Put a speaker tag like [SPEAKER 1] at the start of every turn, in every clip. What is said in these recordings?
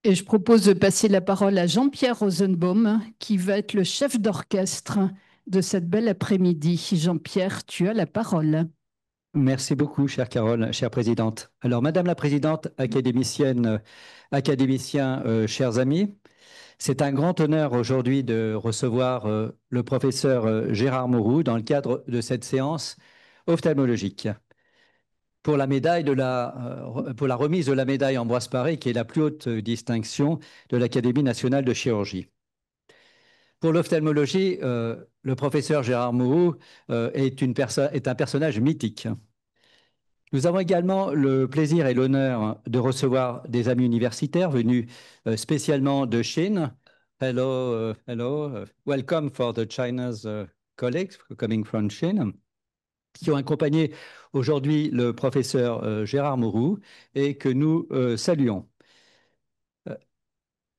[SPEAKER 1] Et je propose de passer la parole à Jean-Pierre Rosenbaum, qui va être le chef d'orchestre de cette belle après-midi. Jean-Pierre, tu as la parole.
[SPEAKER 2] Merci beaucoup, chère Carole, chère présidente. Alors, Madame la présidente, académicienne, académiciens, chers amis, c'est un grand honneur aujourd'hui de recevoir le professeur Gérard Mourou dans le cadre de cette séance ophtalmologique pour la médaille pour la remise de la médaille Ambroise Paré, qui est la plus haute distinction de l'Académie nationale de chirurgie. Pour l'ophtalmologie, le professeur Gérard Mourou est un personnage mythique. Nous avons également le plaisir et l'honneur de recevoir des amis universitaires venus spécialement de Chine. Welcome for the China's colleagues coming from China, qui ont accompagné aujourd'hui le professeur Gérard Mourou et que nous saluons.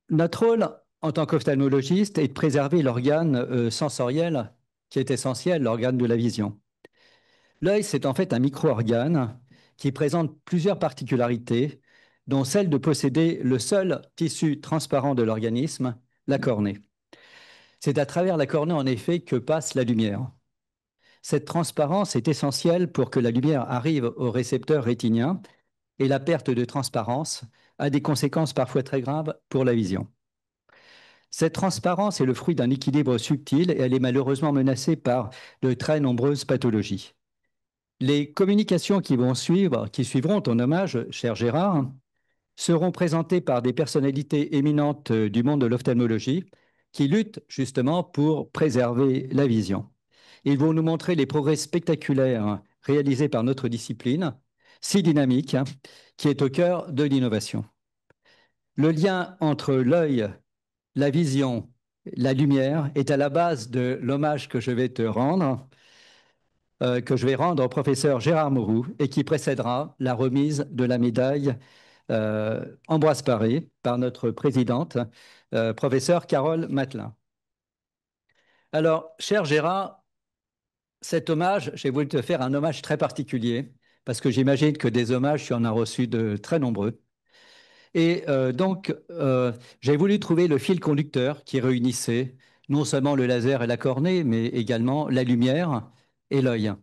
[SPEAKER 2] Notre rôle en tant qu'ophtalmologiste est de préserver l'organe sensoriel qui est essentiel, l'organe de la vision. L'œil, c'est en fait un micro-organe qui présente plusieurs particularités, dont celle de posséder le seul tissu transparent de l'organisme, la cornée. C'est à travers la cornée, en effet, que passe la lumière. Cette transparence est essentielle pour que la lumière arrive au récepteur rétinien et la perte de transparence a des conséquences parfois très graves pour la vision. Cette transparence est le fruit d'un équilibre subtil et elle est malheureusement menacée par de très nombreuses pathologies. Les communications qui suivront ton hommage, cher Gérard, seront présentées par des personnalités éminentes du monde de l'ophtalmologie qui luttent justement pour préserver la vision. Ils vont nous montrer les progrès spectaculaires réalisés par notre discipline, si dynamique, qui est au cœur de l'innovation. Le lien entre l'œil, la vision, la lumière est à la base de l'hommage que je vais te rendre que je vais rendre au professeur Gérard Mourou et qui précédera la remise de la médaille Ambroise Paré par notre présidente, professeure Carole Matelin. Alors, cher Gérard, cet hommage, j'ai voulu te faire un hommage très particulier parce que j'imagine que des hommages, tu en as reçu de très nombreux. Et j'ai voulu trouver le fil conducteur qui réunissait non seulement le laser et la cornée, mais également la lumière et l'œil.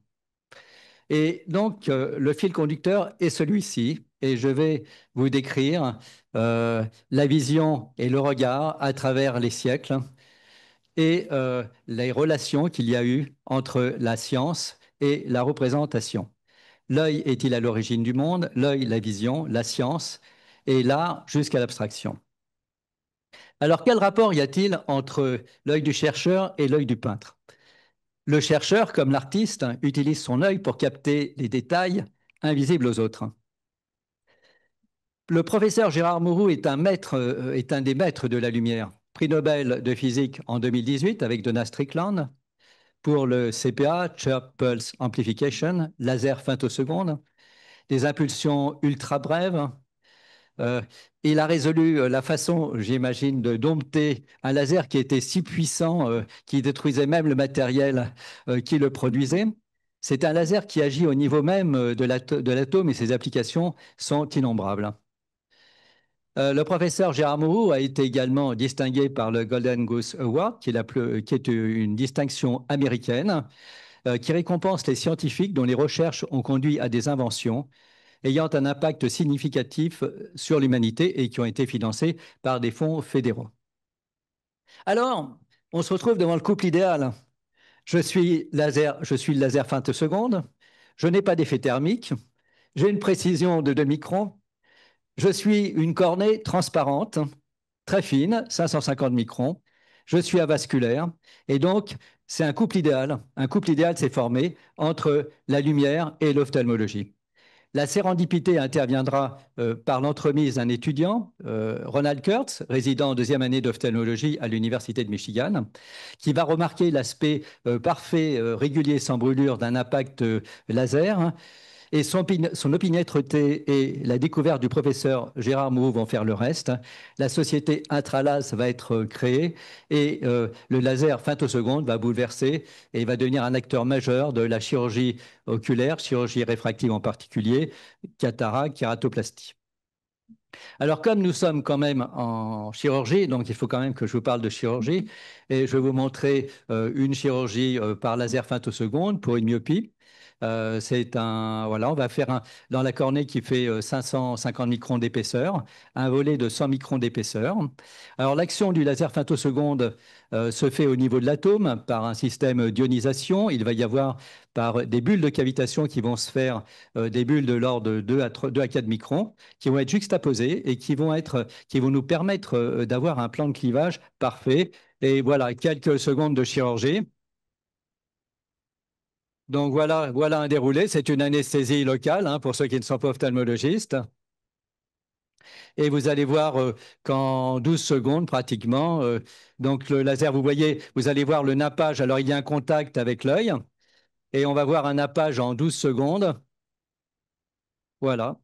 [SPEAKER 2] Et donc, le fil conducteur est celui-ci, et je vais vous décrire la vision et le regard à travers les siècles et les relations qu'il y a eu entre la science et la représentation. L'œil est-il à l'origine du monde? L'œil, la vision, la science, et l'art jusqu'à l'abstraction. Alors, quel rapport y a-t-il entre l'œil du chercheur et l'œil du peintre? Le chercheur, comme l'artiste, utilise son œil pour capter les détails invisibles aux autres. Le professeur Gérard Mourou est un des maîtres de la lumière. Prix Nobel de physique en 2018 avec Donna Strickland pour le CPA, Chirp Pulse Amplification, laser femtoseconde, des impulsions ultra brèves. Il a résolu la façon, j'imagine, de dompter un laser qui était si puissant, qui détruisait même le matériel qui le produisait. C'est un laser qui agit au niveau même de l'atome et ses applications sont innombrables. Le professeur Gérard Mourou a été également distingué par le Golden Goose Award, qui est une distinction américaine qui récompense les scientifiques dont les recherches ont conduit à des inventions ayant un impact significatif sur l'humanité et qui ont été financés par des fonds fédéraux. Alors, on se retrouve devant le couple idéal. Je suis le laser femtoseconde, je n'ai pas d'effet thermique, j'ai une précision de 2 microns, je suis une cornée transparente, très fine, 550 microns, je suis avasculaire, et donc c'est un couple idéal. Un couple idéal s'est formé entre la lumière et l'ophtalmologie. La sérendipité interviendra par l'entremise d'un étudiant, Ronald Kurtz, résident en 2e année d'ophtalmologie à l'Université de Michigan, qui va remarquer l'aspect parfait, régulier, sans brûlure d'un impact laser. Et son opiniâtreté et la découverte du professeur Gérard Mourou vont faire le reste. La société Intralas va être créée et le laser femtoseconde va bouleverser et va devenir un acteur majeur de la chirurgie oculaire, chirurgie réfractive en particulier, cataracte, kératoplastie. Alors, comme nous sommes quand même en chirurgie, donc il faut quand même que je vous parle de chirurgie, et je vais vous montrer une chirurgie par laser femtoseconde pour une myopie. Voilà, on va faire dans la cornée qui fait 550 microns d'épaisseur, un volet de 100 microns d'épaisseur. Alors, l'action du laser femtoseconde se fait au niveau de l'atome par un système d'ionisation. Il va y avoir par des bulles de cavitation qui vont se faire, des bulles de l'ordre de 2 à 4 microns, qui vont être juxtaposées et qui vont nous permettre d'avoir un plan de clivage parfait. Et voilà, quelques secondes de chirurgie. Donc voilà un déroulé. C'est une anesthésie locale hein, pour ceux qui ne sont pas ophtalmologistes. Et vous allez voir qu'en 12 secondes pratiquement, donc le laser, vous voyez, vous allez voir le nappage. Alors il y a un contact avec l'œil et on va voir un nappage en 12 secondes. Voilà.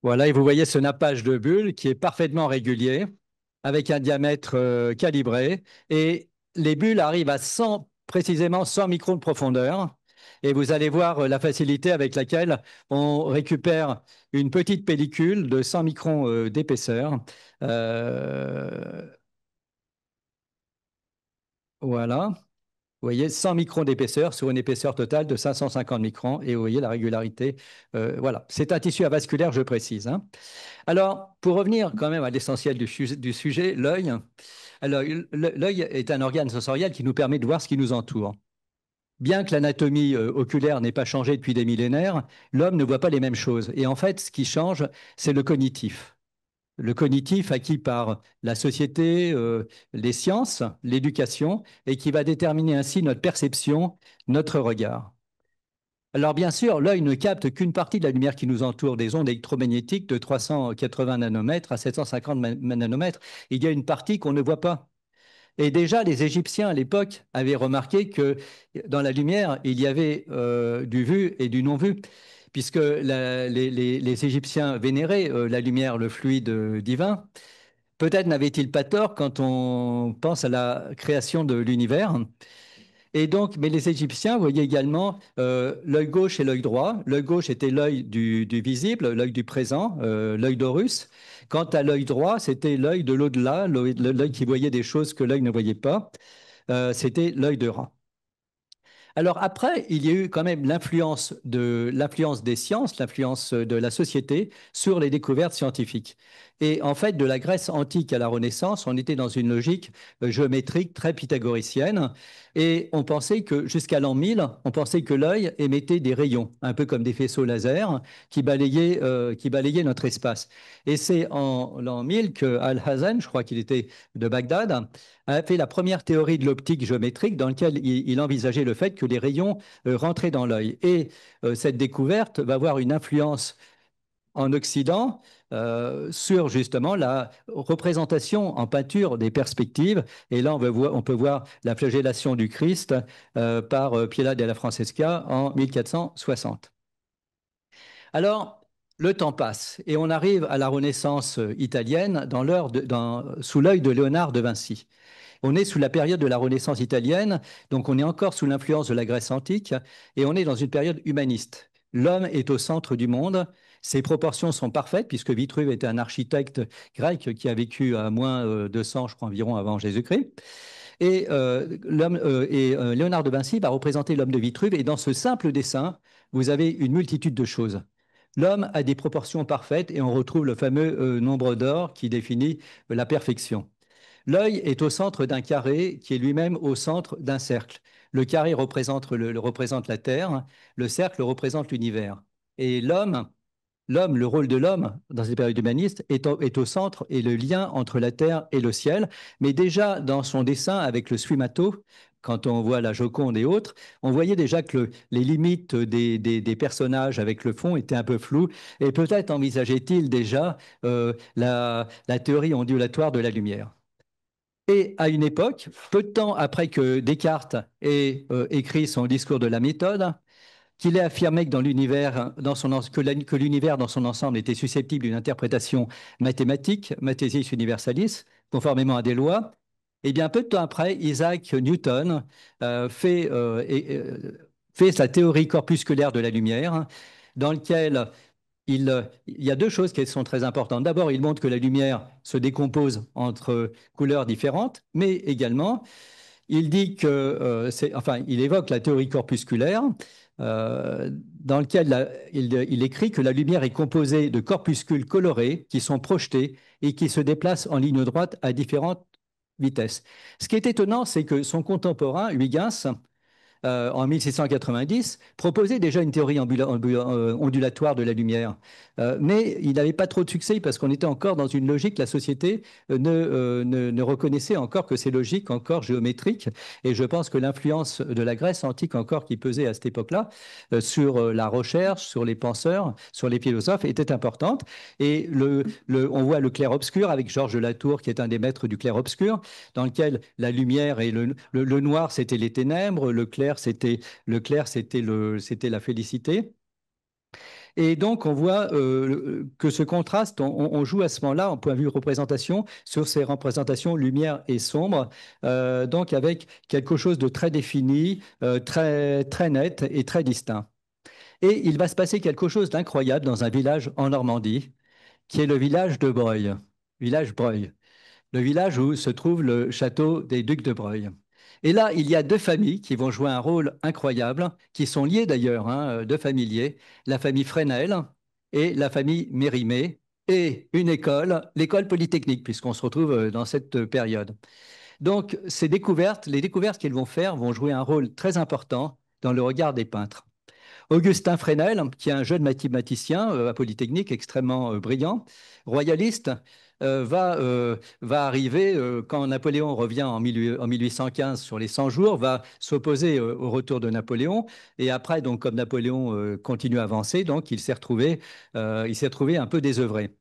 [SPEAKER 2] Voilà, et vous voyez ce nappage de bulles qui est parfaitement régulier, avec un diamètre calibré, et les bulles arrivent à 100, précisément 100 microns de profondeur, et vous allez voir la facilité avec laquelle on récupère une petite pellicule de 100 microns d'épaisseur. Euh, voilà. Vous voyez, 100 microns d'épaisseur sur une épaisseur totale de 550 microns, et vous voyez la régularité. Voilà, c'est un tissu avasculaire, je précise, hein. Alors, pour revenir quand même à l'essentiel du sujet, l'œil. Alors, l'œil est un organe sensoriel qui nous permet de voir ce qui nous entoure. Bien que l'anatomie oculaire n'ait pas changé depuis des millénaires, l'homme ne voit pas les mêmes choses. Et en fait, ce qui change, c'est le cognitif. Le cognitif acquis par la société, les sciences, l'éducation, et qui va déterminer ainsi notre perception, notre regard. Alors bien sûr, l'œil ne capte qu'une partie de la lumière qui nous entoure, des ondes électromagnétiques de 380 nanomètres à 750 nanomètres. Il y a une partie qu'on ne voit pas. Et déjà, les Égyptiens à l'époque avaient remarqué que dans la lumière, il y avait du vu et du non-vu, puisque les Égyptiens vénéraient la lumière, le fluide divin. Peut-être n'avaient-ils pas tort quand on pense à la création de l'univers. Et donc, mais les Égyptiens voyaient également l'œil gauche et l'œil droit. L'œil gauche était l'œil du visible, l'œil du présent, l'œil d'Horus. Quant à l'œil droit, c'était l'œil de l'au-delà, l'œil qui voyait des choses que l'œil ne voyait pas. C'était l'œil de Ra. Alors après, il y a eu quand même l'influence des sciences, l'influence de la société sur les découvertes scientifiques. Et en fait, de la Grèce antique à la Renaissance, on était dans une logique géométrique très pythagoricienne. Et on pensait que jusqu'à l'an 1000, on pensait que l'œil émettait des rayons, un peu comme des faisceaux laser, qui balayaient notre espace. Et c'est en l'an 1000 que Al-Hazen, je crois qu'il était de Bagdad, a fait la première théorie de l'optique géométrique dans laquelle il envisageait le fait que les rayons rentraient dans l'œil. Et cette découverte va avoir une influence en Occident sur justement la représentation en peinture des perspectives. Et là, on peut voir la flagellation du Christ par Pietà della Francesca en 1460. Alors, le temps passe et on arrive à la Renaissance italienne sous l'œil de Léonard de Vinci. On est sous la période de la Renaissance italienne, donc on est encore sous l'influence de la Grèce antique et on est dans une période humaniste. L'homme est au centre du monde, ses proportions sont parfaites puisque Vitruve était un architecte grec qui a vécu à moins 200, je crois environ, avant Jésus-Christ. Et, Léonard de Vinci va représenter l'homme de Vitruve et dans ce simple dessin, vous avez une multitude de choses. L'homme a des proportions parfaites et on retrouve le fameux nombre d'or qui définit la perfection. L'œil est au centre d'un carré qui est lui-même au centre d'un cercle. Le carré représente la Terre, le cercle représente l'univers. Et le rôle de l'homme dans cette période humaniste est au centre et le lien entre la terre et le ciel. Mais déjà dans son dessin avec le sfumato, quand on voit la Joconde et autres, on voyait déjà que les limites des personnages avec le fond étaient un peu floues. Et peut-être envisageait-il déjà la théorie ondulatoire de la lumière. Et à une époque, peu de temps après que Descartes ait écrit son discours de la méthode, qu'il ait affirmé que dans l'univers, que l'univers dans son ensemble était susceptible d'une interprétation mathématique, Mathesis universalis, conformément à des lois, et bien peu de temps après, Isaac Newton fait sa théorie corpusculaire de la lumière, dans lequel il y a deux choses qui sont très importantes. D'abord, il montre que la lumière se décompose entre couleurs différentes, mais également, il dit que, enfin, il évoque la théorie corpusculaire, dans lequel il écrit que la lumière est composée de corpuscules colorés qui sont projetés et qui se déplacent en ligne droite à différentes vitesses. Ce qui est étonnant, c'est que son contemporain, Huygens, en 1690, proposait déjà une théorie ondulatoire de la lumière. Mais il n'avait pas trop de succès parce qu'on était encore dans une logique, la société ne reconnaissait encore que ces logiques encore géométriques. Et je pense que l'influence de la Grèce antique encore qui pesait à cette époque-là sur la recherche, sur les penseurs, sur les philosophes était importante. Et on voit le clair-obscur avec Georges de Latour, qui est un des maîtres du clair-obscur, dans lequel la lumière et le noir, c'était les ténèbres, c'était la félicité. Et donc, on voit que ce contraste, on joue à ce moment-là, en point de vue représentation, sur ces représentations lumière et sombre, donc avec quelque chose de très défini, très, très net et très distinct. Et il va se passer quelque chose d'incroyable dans un village en Normandie, qui est le village de Breuil, village Breuil, le village où se trouve le château des Ducs de Breuil. Et là, il y a deux familles qui vont jouer un rôle incroyable, qui sont liées d'ailleurs, hein, deux familles liées, la famille Fresnel et la famille Mérimée, et une école, l'école polytechnique, puisqu'on se retrouve dans cette période. Donc, les découvertes qu'ils vont faire vont jouer un rôle très important dans le regard des peintres. Augustin Fresnel, qui est un jeune mathématicien à Polytechnique, extrêmement brillant, royaliste, va arriver, quand Napoléon revient en 1815 sur les 100 jours, va s'opposer au retour de Napoléon. Et après, donc, comme Napoléon continue à avancer, donc, il s'est retrouvé un peu désœuvré.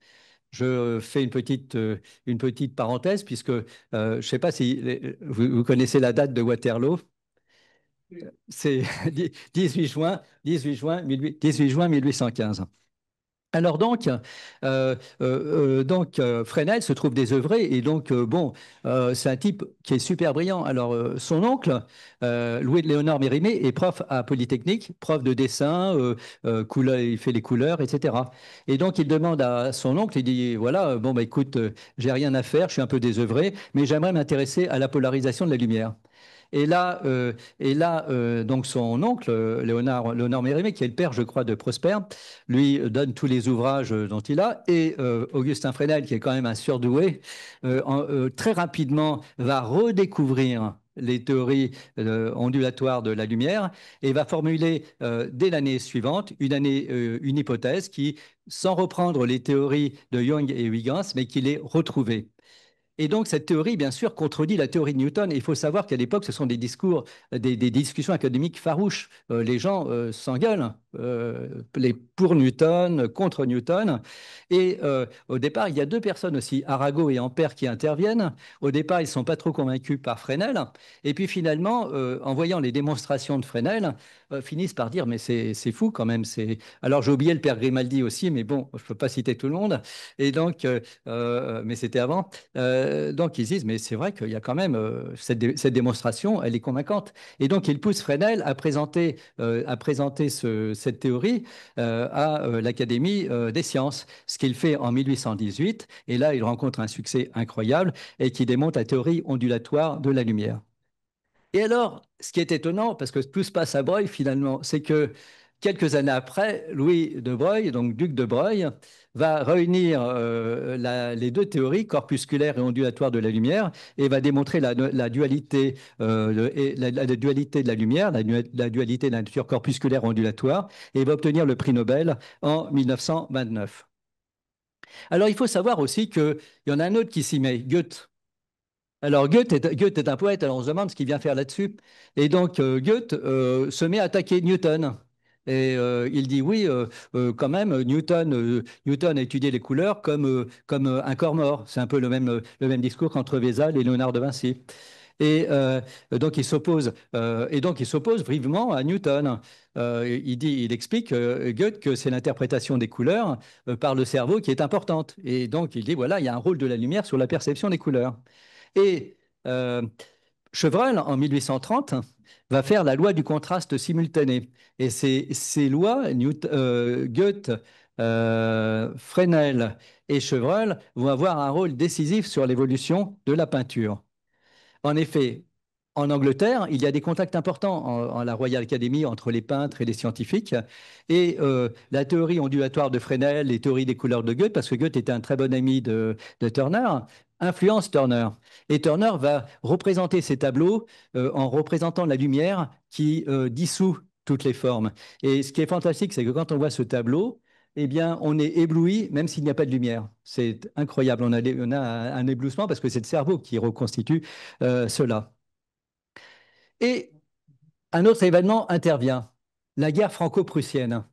[SPEAKER 2] Je fais une petite parenthèse, puisque je ne sais pas si vous connaissez la date de Waterloo. C'est 18 juin 1815. Alors donc, Fresnel se trouve désœuvré et donc, bon, c'est un type qui est super brillant. Alors, son oncle, Louis-Léonard Mérimée, est prof à Polytechnique, prof de dessin, il fait les couleurs, etc. Et donc, il demande à son oncle, il dit, voilà, bon, bah, écoute, j'ai rien à faire, je suis un peu désœuvré, mais j'aimerais m'intéresser à la polarisation de la lumière. Donc son oncle, Léonard Mérimée, qui est le père, je crois, de Prosper, lui donne tous les ouvrages dont il a. Et Augustin Fresnel, qui est quand même un surdoué, très rapidement va redécouvrir les théories ondulatoires de la lumière et va formuler dès l'année suivante une hypothèse qui, sans reprendre les théories de Young et Huygens, mais qui les retrouvait. Et donc, cette théorie, bien sûr, contredit la théorie de Newton. Et il faut savoir qu'à l'époque, ce sont des discours, des discussions académiques farouches. Les gens s'engueulent, pour Newton, contre Newton. Et au départ, il y a deux personnes aussi, Arago et Ampère, qui interviennent. Au départ, ils ne sont pas trop convaincus par Fresnel. Et puis finalement, en voyant les démonstrations de Fresnel, finissent par dire, mais c'est fou quand même. Alors, j'ai oublié le père Grimaldi aussi, mais bon, je ne peux pas citer tout le monde. Et donc, mais c'était avant. Donc ils disent, mais c'est vrai qu'il y a quand même cette démonstration, elle est convaincante. Et donc ils poussent Fresnel à présenter cette théorie à l'Académie des sciences, ce qu'il fait en 1818. Et là, il rencontre un succès incroyable et qui démontre la théorie ondulatoire de la lumière. Et alors, ce qui est étonnant, parce que tout se passe à Breuil finalement, c'est que quelques années après, Louis de Broglie, donc duc de Broglie, va réunir les deux théories, corpusculaire et ondulatoire de la lumière, et va démontrer la dualité, la dualité de la lumière, la dualité de la nature corpusculaire et ondulatoire, et va obtenir le prix Nobel en 1929. Alors, il faut savoir aussi qu'il y en a un autre qui s'y met, Goethe. Alors, Goethe est un poète, alors on se demande ce qu'il vient faire là-dessus. Et donc, Goethe se met à attaquer Newton. Et il dit oui, quand même, Newton a étudié les couleurs comme un corps mort. C'est un peu le même discours qu'entre Vézal et Léonard de Vinci. Et donc il s'oppose vivement à Newton. Il explique, Goethe, que c'est l'interprétation des couleurs par le cerveau qui est importante. Et donc il dit voilà, il y a un rôle de la lumière sur la perception des couleurs. Et Chevreul, en 1830, va faire la loi du contraste simultané. Et ces lois, Goethe, Fresnel et Chevreul vont avoir un rôle décisif sur l'évolution de la peinture. En effet, en Angleterre, il y a des contacts importants en la Royal Academy entre les peintres et les scientifiques. Et la théorie ondulatoire de Fresnel, les théories des couleurs de Goethe, parce que Goethe était un très bon ami de Turner, influence Turner. Et Turner va représenter ces tableaux en représentant la lumière qui dissout toutes les formes. Et ce qui est fantastique, c'est que quand on voit ce tableau, eh bien, on est ébloui même s'il n'y a pas de lumière. C'est incroyable. On a un éblouissement parce que c'est le cerveau qui reconstitue cela. Et un autre événement intervient, la guerre franco-prussienne.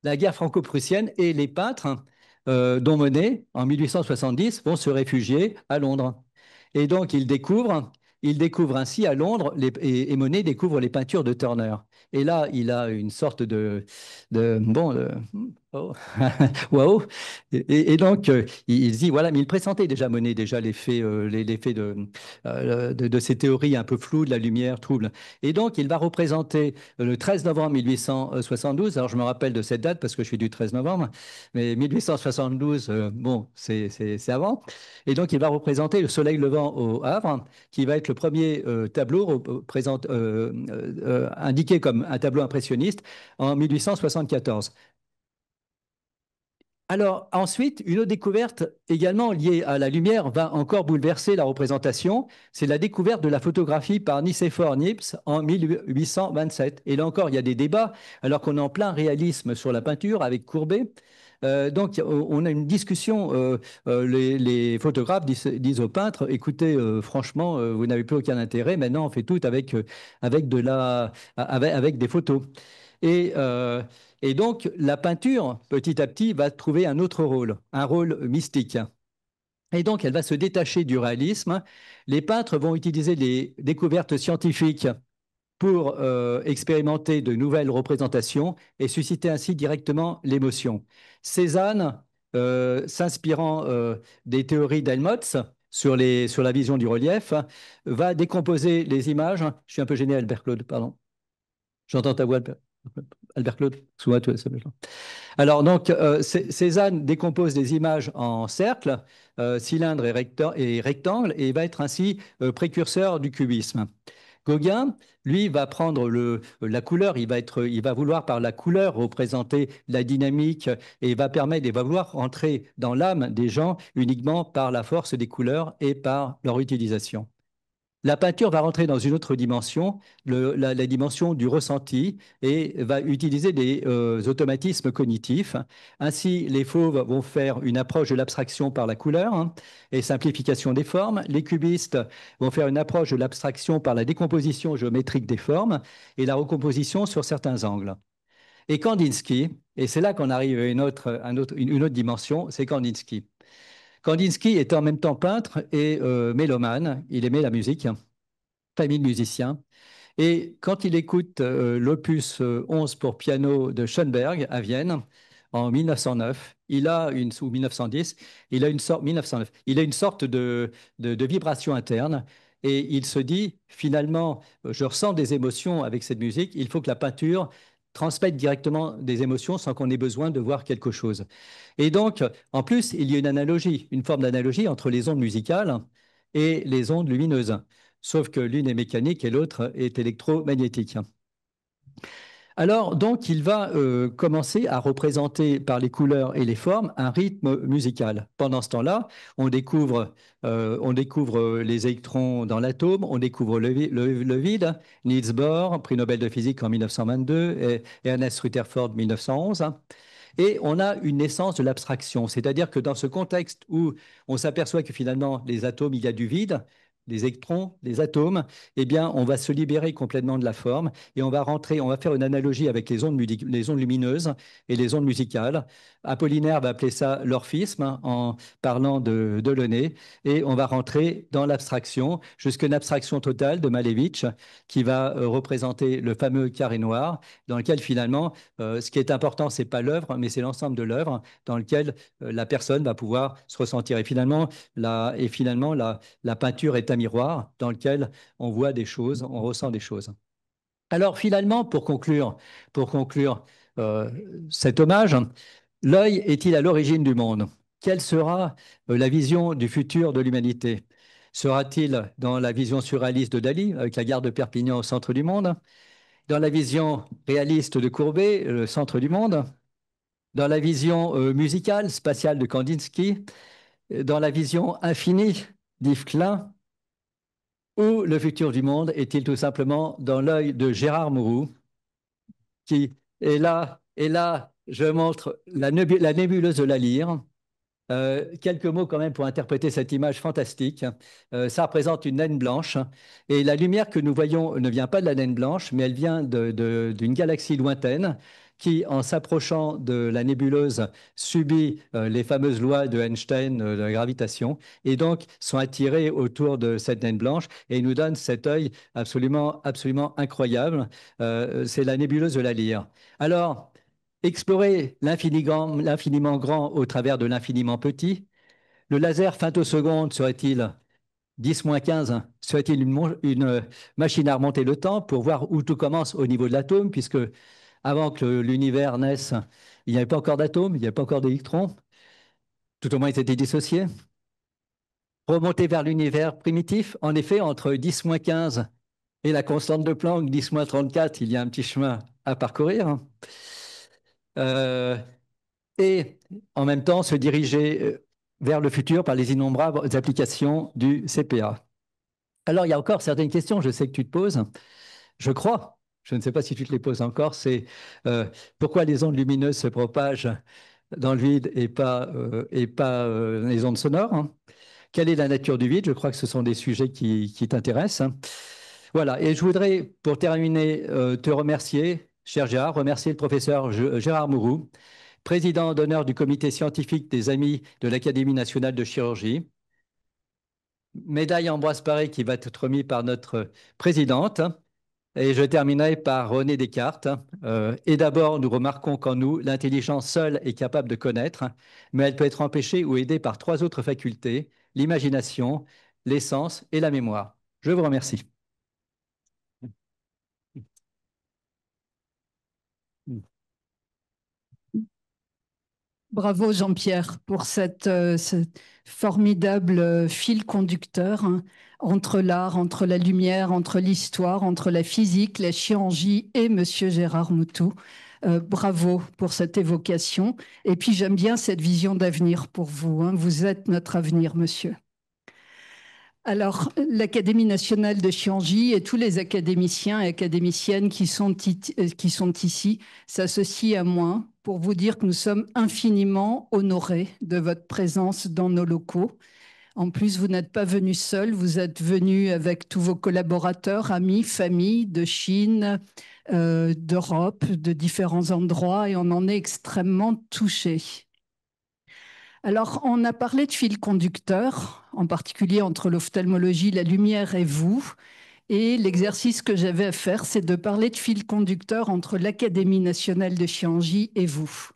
[SPEAKER 2] La guerre franco-prussienne et les peintres, dont Monet, en 1870, vont se réfugier à Londres. Et donc, il découvre ainsi à Londres, et Monet découvre les peintures de Turner. Et là, il a une sorte oh, waouh. Et donc, il se dit, voilà, mais il pressentait déjà Monet, déjà l'effet de ces théories un peu floues, de la lumière trouble. Et donc, il va représenter le 13 novembre 1872, alors je me rappelle de cette date parce que je suis du 13 novembre, mais 1872, bon, c'est avant. Et donc, il va représenter le soleil levant au Havre, qui va être le premier tableau indiqué comme un tableau impressionniste en 1874. Alors ensuite, une autre découverte également liée à la lumière va encore bouleverser la représentation. C'est la découverte de la photographie par Nicéphore Niepce en 1827. Et là encore, il y a des débats, alors qu'on est en plein réalisme sur la peinture avec Courbet. Donc, on a une discussion. Les photographes disent aux peintres, écoutez, franchement, vous n'avez plus aucun intérêt. Maintenant, on fait tout avec des photos. Et, euh, et donc, la peinture, petit à petit, va trouver un autre rôle, un rôle mystique. Et donc, elle va se détacher du réalisme. Les peintres vont utiliser les découvertes scientifiques pour expérimenter de nouvelles représentations et susciter ainsi directement l'émotion. Cézanne, s'inspirant des théories d'Helmholtz sur la vision du relief, va décomposer les images. Je suis un peu gêné, Albert Claude, pardon. J'entends ta voix, Albert Claude. Excuse-moi, alors, donc, Cézanne décompose des images en cercles, cylindres et rectangles, et va être ainsi précurseur du cubisme. Gauguin, lui, va prendre la couleur, il va vouloir par la couleur représenter la dynamique et il va vouloir entrer dans l'âme des gens uniquement par la force des couleurs et par leur utilisation. La peinture va rentrer dans une autre dimension, la dimension du ressenti, et va utiliser des automatismes cognitifs. Ainsi, les fauves vont faire une approche de l'abstraction par la couleur, hein, et simplification des formes. Les cubistes vont faire une approche de l'abstraction par la décomposition géométrique des formes et la recomposition sur certains angles. Et Kandinsky, et c'est là qu'on arrive à une autre dimension, c'est Kandinsky. Kandinsky était en même temps peintre et mélomane. Il aimait la musique, famille de musiciens. Et quand il écoute l'opus 11 pour piano de Schoenberg à Vienne en 1909, ou 1910, il a une sorte, 1909, il a une sorte de vibration interne. Et il se dit, finalement, je ressens des émotions avec cette musique, il faut que la peinture transmette directement des émotions sans qu'on ait besoin de voir quelque chose. Et donc, en plus, il y a une analogie, une forme d'analogie entre les ondes musicales et les ondes lumineuses, sauf que l'une est mécanique et l'autre est électromagnétique. Alors, donc, il va commencer à représenter par les couleurs et les formes un rythme musical. Pendant ce temps-là, on découvre les électrons dans l'atome, on découvre le vide. Niels Bohr, prix Nobel de physique en 1922, et Ernest Rutherford 1911. Et on a une naissance de l'abstraction, c'est-à-dire que dans ce contexte où on s'aperçoit que finalement, les atomes, il y a du vide, des électrons, des atomes, eh bien, on va se libérer complètement de la forme et on va faire une analogie avec les ondes lumineuses et les ondes musicales. Apollinaire va appeler ça l'orphisme, hein, en parlant de Delaunay, et on va rentrer dans l'abstraction jusqu'à une abstraction totale de Malevich qui va représenter le fameux carré noir dans lequel finalement, ce qui est important, c'est pas l'œuvre, mais c'est l'ensemble de l'œuvre dans lequel la personne va pouvoir se ressentir. Et finalement, la peinture est un miroir dans lequel on voit des choses, on ressent des choses. Alors finalement, pour conclure euh, cet hommage, l'œil est-il à l'origine du monde? Quelle sera la vision du futur de l'humanité? Sera-t-il dans la vision surréaliste de Dali, avec la gare de Perpignan au centre du monde? Dans la vision réaliste de Courbet, le centre du monde? Dans la vision musicale, spatiale de Kandinsky? Dans la vision infinie d'Yves Klein? Ou le futur du monde est-il tout simplement dans l'œil de Gérard Mourou, qui et là, je montre la nébuleuse de la Lyre. Quelques mots quand même pour interpréter cette image fantastique. Ça représente une naine blanche et la lumière que nous voyons ne vient pas de la naine blanche, mais elle vient d'une galaxie lointaine qui, en s'approchant de la nébuleuse, subit les fameuses lois de Einstein de la gravitation et donc sont attirés autour de cette naine blanche et nous donne cet œil absolument, absolument incroyable. C'est la nébuleuse de la Lyre. Alors, explorer l'infiniment grand au travers de l'infiniment petit. Le laser femtoseconde serait-il 10-15? Serait-il une machine à remonter le temps pour voir où tout commence au niveau de l'atome, puisque avant que l'univers naisse, il n'y avait pas encore d'atomes, il n'y avait pas encore d'électrons, tout au moins ils étaient dissociés. Remonter vers l'univers primitif, en effet, entre 10-15 et la constante de Planck, 10-34, il y a un petit chemin à parcourir. Euh, et en même temps se diriger vers le futur par les innombrables applications du CPA. Alors, il y a encore certaines questions, je sais que tu te poses, je crois, je ne sais pas si tu te les poses encore, c'est pourquoi les ondes lumineuses se propagent dans le vide et pas les ondes sonores, hein. Quelle est la nature du vide? Je crois que ce sont des sujets qui t'intéressent, hein. Voilà, et je voudrais, pour terminer, te remercier, cher Gérard, remercier le professeur Gérard Mourou, président d'honneur du comité scientifique des Amis de l'Académie nationale de chirurgie. Médaille Ambroise Paré qui va être remise par notre présidente. Et je terminerai par René Descartes. Et d'abord, nous remarquons qu'en nous, l'intelligence seule est capable de connaître, mais elle peut être empêchée ou aidée par trois autres facultés, l'imagination, l'essence et la mémoire. Je vous remercie.
[SPEAKER 1] Bravo Jean-Pierre pour ce formidable fil conducteur, hein, entre l'art, entre la lumière, entre l'histoire, entre la physique, la chirurgie et Monsieur Gérard Moutou. Bravo pour cette évocation. Et puis j'aime bien cette vision d'avenir pour vous, hein. Vous êtes notre avenir, monsieur. Alors, l'Académie nationale de chirurgie et tous les académiciens et académiciennes qui sont ici s'associent à moi pour vous dire que nous sommes infiniment honorés de votre présence dans nos locaux. En plus, vous n'êtes pas venus seuls, vous êtes venus avec tous vos collaborateurs, amis, familles de Chine, d'Europe, de différents endroits, et on en est extrêmement touchés. Alors, on a parlé de fil conducteur, en particulier entre l'ophtalmologie, la lumière et vous. Et l'exercice que j'avais à faire, c'est de parler de fil conducteur entre l'Académie nationale de chirurgie et vous.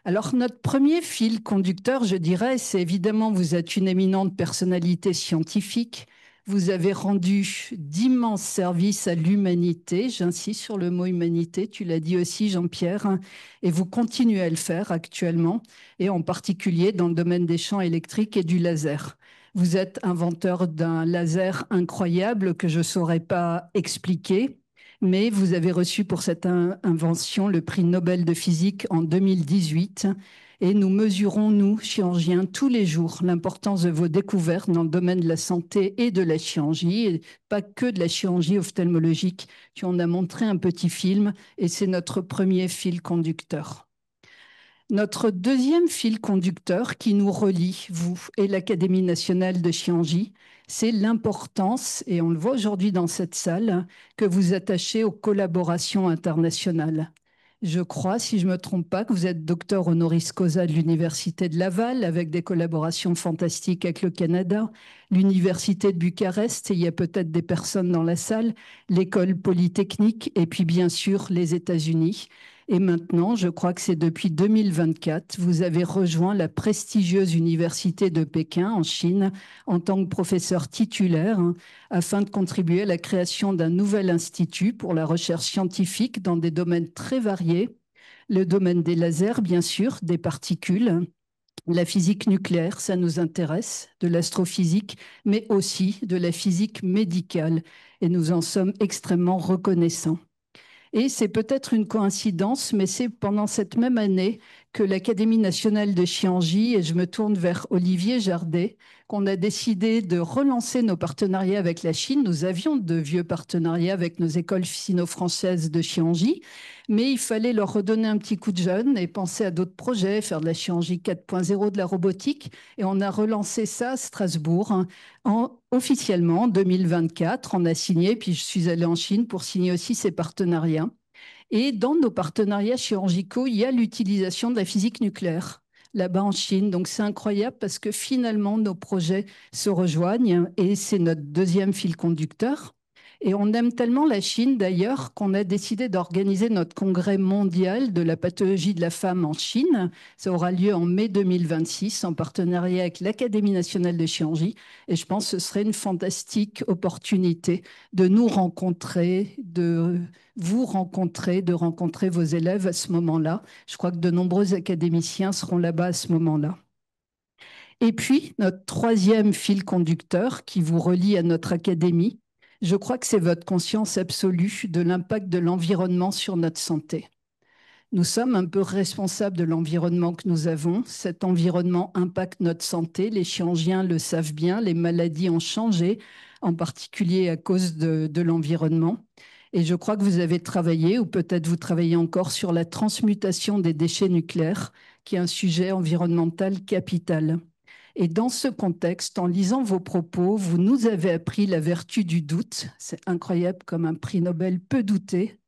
[SPEAKER 1] Alors, notre premier fil conducteur, je dirais, c'est évidemment, vous êtes une éminente personnalité scientifique. Vous avez rendu d'immenses services à l'humanité. J'insiste sur le mot humanité, tu l'as dit aussi, Jean-Pierre, hein, et vous continuez à le faire actuellement, et en particulier dans le domaine des champs électriques et du laser. Vous êtes inventeur d'un laser incroyable que je ne saurais pas expliquer, mais vous avez reçu pour cette invention le prix Nobel de physique en 2018. Et nous mesurons, nous, chirurgiens, tous les jours l'importance de vos découvertes dans le domaine de la santé et de la chirurgie, et pas que de la chirurgie ophtalmologique. Tu en as montré un petit film, et c'est notre premier fil conducteur. Notre deuxième fil conducteur qui nous relie, vous et l'Académie nationale de chirurgie, c'est l'importance, et on le voit aujourd'hui dans cette salle, que vous attachez aux collaborations internationales. Je crois, si je ne me trompe pas, que vous êtes docteur honoris causa de l'Université de Laval, avec des collaborations fantastiques avec le Canada, l'Université de Bucarest, et il y a peut-être des personnes dans la salle, l'École polytechnique, et puis bien sûr les États-Unis. Et maintenant, je crois que c'est depuis 2024, vous avez rejoint la prestigieuse université de Pékin en Chine en tant que professeur titulaire, hein, afin de contribuer à la création d'un nouvel institut pour la recherche scientifique dans des domaines très variés. Le domaine des lasers, bien sûr, des particules, la physique nucléaire, ça nous intéresse, de l'astrophysique, mais aussi de la physique médicale. Et nous en sommes extrêmement reconnaissants. Et c'est peut-être une coïncidence, mais c'est pendant cette même année que l'Académie nationale de Chianji, et je me tourne vers Olivier Jardet, qu'on a décidé de relancer nos partenariats avec la Chine. Nous avions de vieux partenariats avec nos écoles sino-françaises de Chianji, mais il fallait leur redonner un petit coup de jeune et penser à d'autres projets, faire de la Chianji 4.0, de la robotique. Et on a relancé ça à Strasbourg, hein, officiellement en 2024. On a signé, puis je suis allée en Chine pour signer aussi ces partenariats. Et dans nos partenariats chirurgicaux, il y a l'utilisation de la physique nucléaire là-bas en Chine. Donc c'est incroyable parce que finalement, nos projets se rejoignent et c'est notre deuxième fil conducteur. Et on aime tellement la Chine d'ailleurs qu'on a décidé d'organiser notre congrès mondial de la pathologie de la femme en Chine. Ça aura lieu en mai 2026 en partenariat avec l'Académie nationale de chirurgie. Et je pense que ce serait une fantastique opportunité de nous rencontrer, de vous rencontrer, de rencontrer vos élèves à ce moment-là. Je crois que de nombreux académiciens seront là-bas à ce moment-là. Et puis, notre troisième fil conducteur qui vous relie à notre académie, je crois que c'est votre conscience absolue de l'impact de l'environnement sur notre santé. Nous sommes un peu responsables de l'environnement que nous avons. Cet environnement impacte notre santé. Les chirurgiens le savent bien. Les maladies ont changé, en particulier à cause de l'environnement. Et je crois que vous avez travaillé, ou peut-être vous travaillez encore, sur la transmutation des déchets nucléaires, qui est un sujet environnemental capital. Et dans ce contexte, en lisant vos propos, vous nous avez appris la vertu du doute. C'est incroyable comme un prix Nobel peut douter.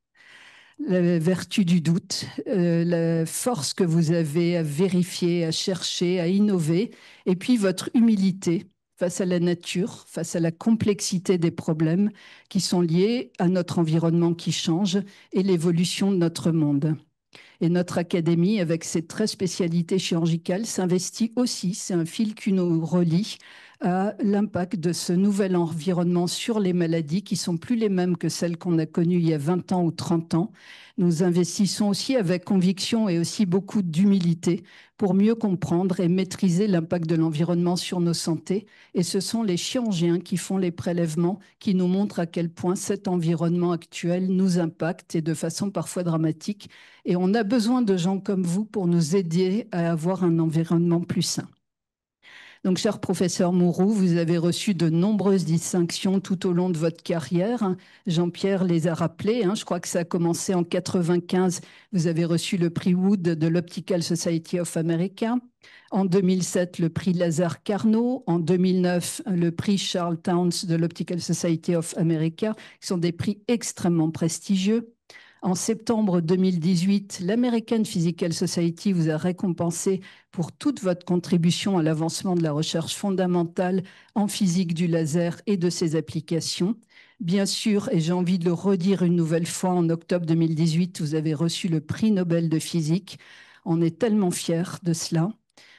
[SPEAKER 1] La vertu du doute, la force que vous avez à vérifier, à chercher, à innover, et puis votre humilité face à la nature, face à la complexité des problèmes qui sont liés à notre environnement qui change et l'évolution de notre monde. Et notre académie, avec ses 13 spécialités chirurgicales, s'investit aussi, c'est un fil qui nous relie à l'impact de ce nouvel environnement sur les maladies qui sont plus les mêmes que celles qu'on a connues il y a 20 ans ou 30 ans. Nous investissons aussi avec conviction et aussi beaucoup d'humilité pour mieux comprendre et maîtriser l'impact de l'environnement sur nos santé. Et ce sont les chirurgiens qui font les prélèvements qui nous montrent à quel point cet environnement actuel nous impacte et de façon parfois dramatique. Et on a besoin de gens comme vous pour nous aider à avoir un environnement plus sain. Donc, cher professeur Mourou, vous avez reçu de nombreuses distinctions tout au long de votre carrière. Jean-Pierre les a rappelées. Je crois que ça a commencé en 1995. Vous avez reçu le prix Wood de l'Optical Society of America. En 2007, le prix Lazare Carnot. En 2009, le prix Charles Towns de l'Optical Society of America, qui sont des prix extrêmement prestigieux. En septembre 2018, l'American Physical Society vous a récompensé pour toute votre contribution à l'avancement de la recherche fondamentale en physique du laser et de ses applications. Bien sûr, et j'ai envie de le redire une nouvelle fois, en octobre 2018, vous avez reçu le prix Nobel de physique. On est tellement fiers de cela.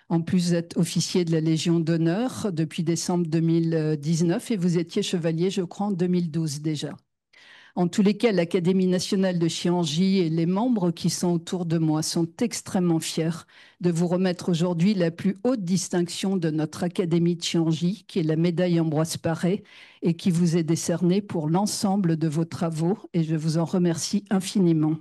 [SPEAKER 1] En plus, vous êtes officier de la Légion d'honneur depuis décembre 2019 et vous étiez chevalier, je crois, en 2012 déjà. En tous les cas, l'Académie nationale de chirurgie et les membres qui sont autour de moi sont extrêmement fiers de vous remettre aujourd'hui la plus haute distinction de notre Académie de chirurgie, qui est la médaille Ambroise Paré, et qui vous est décernée pour l'ensemble de vos travaux. Et je vous en remercie infiniment.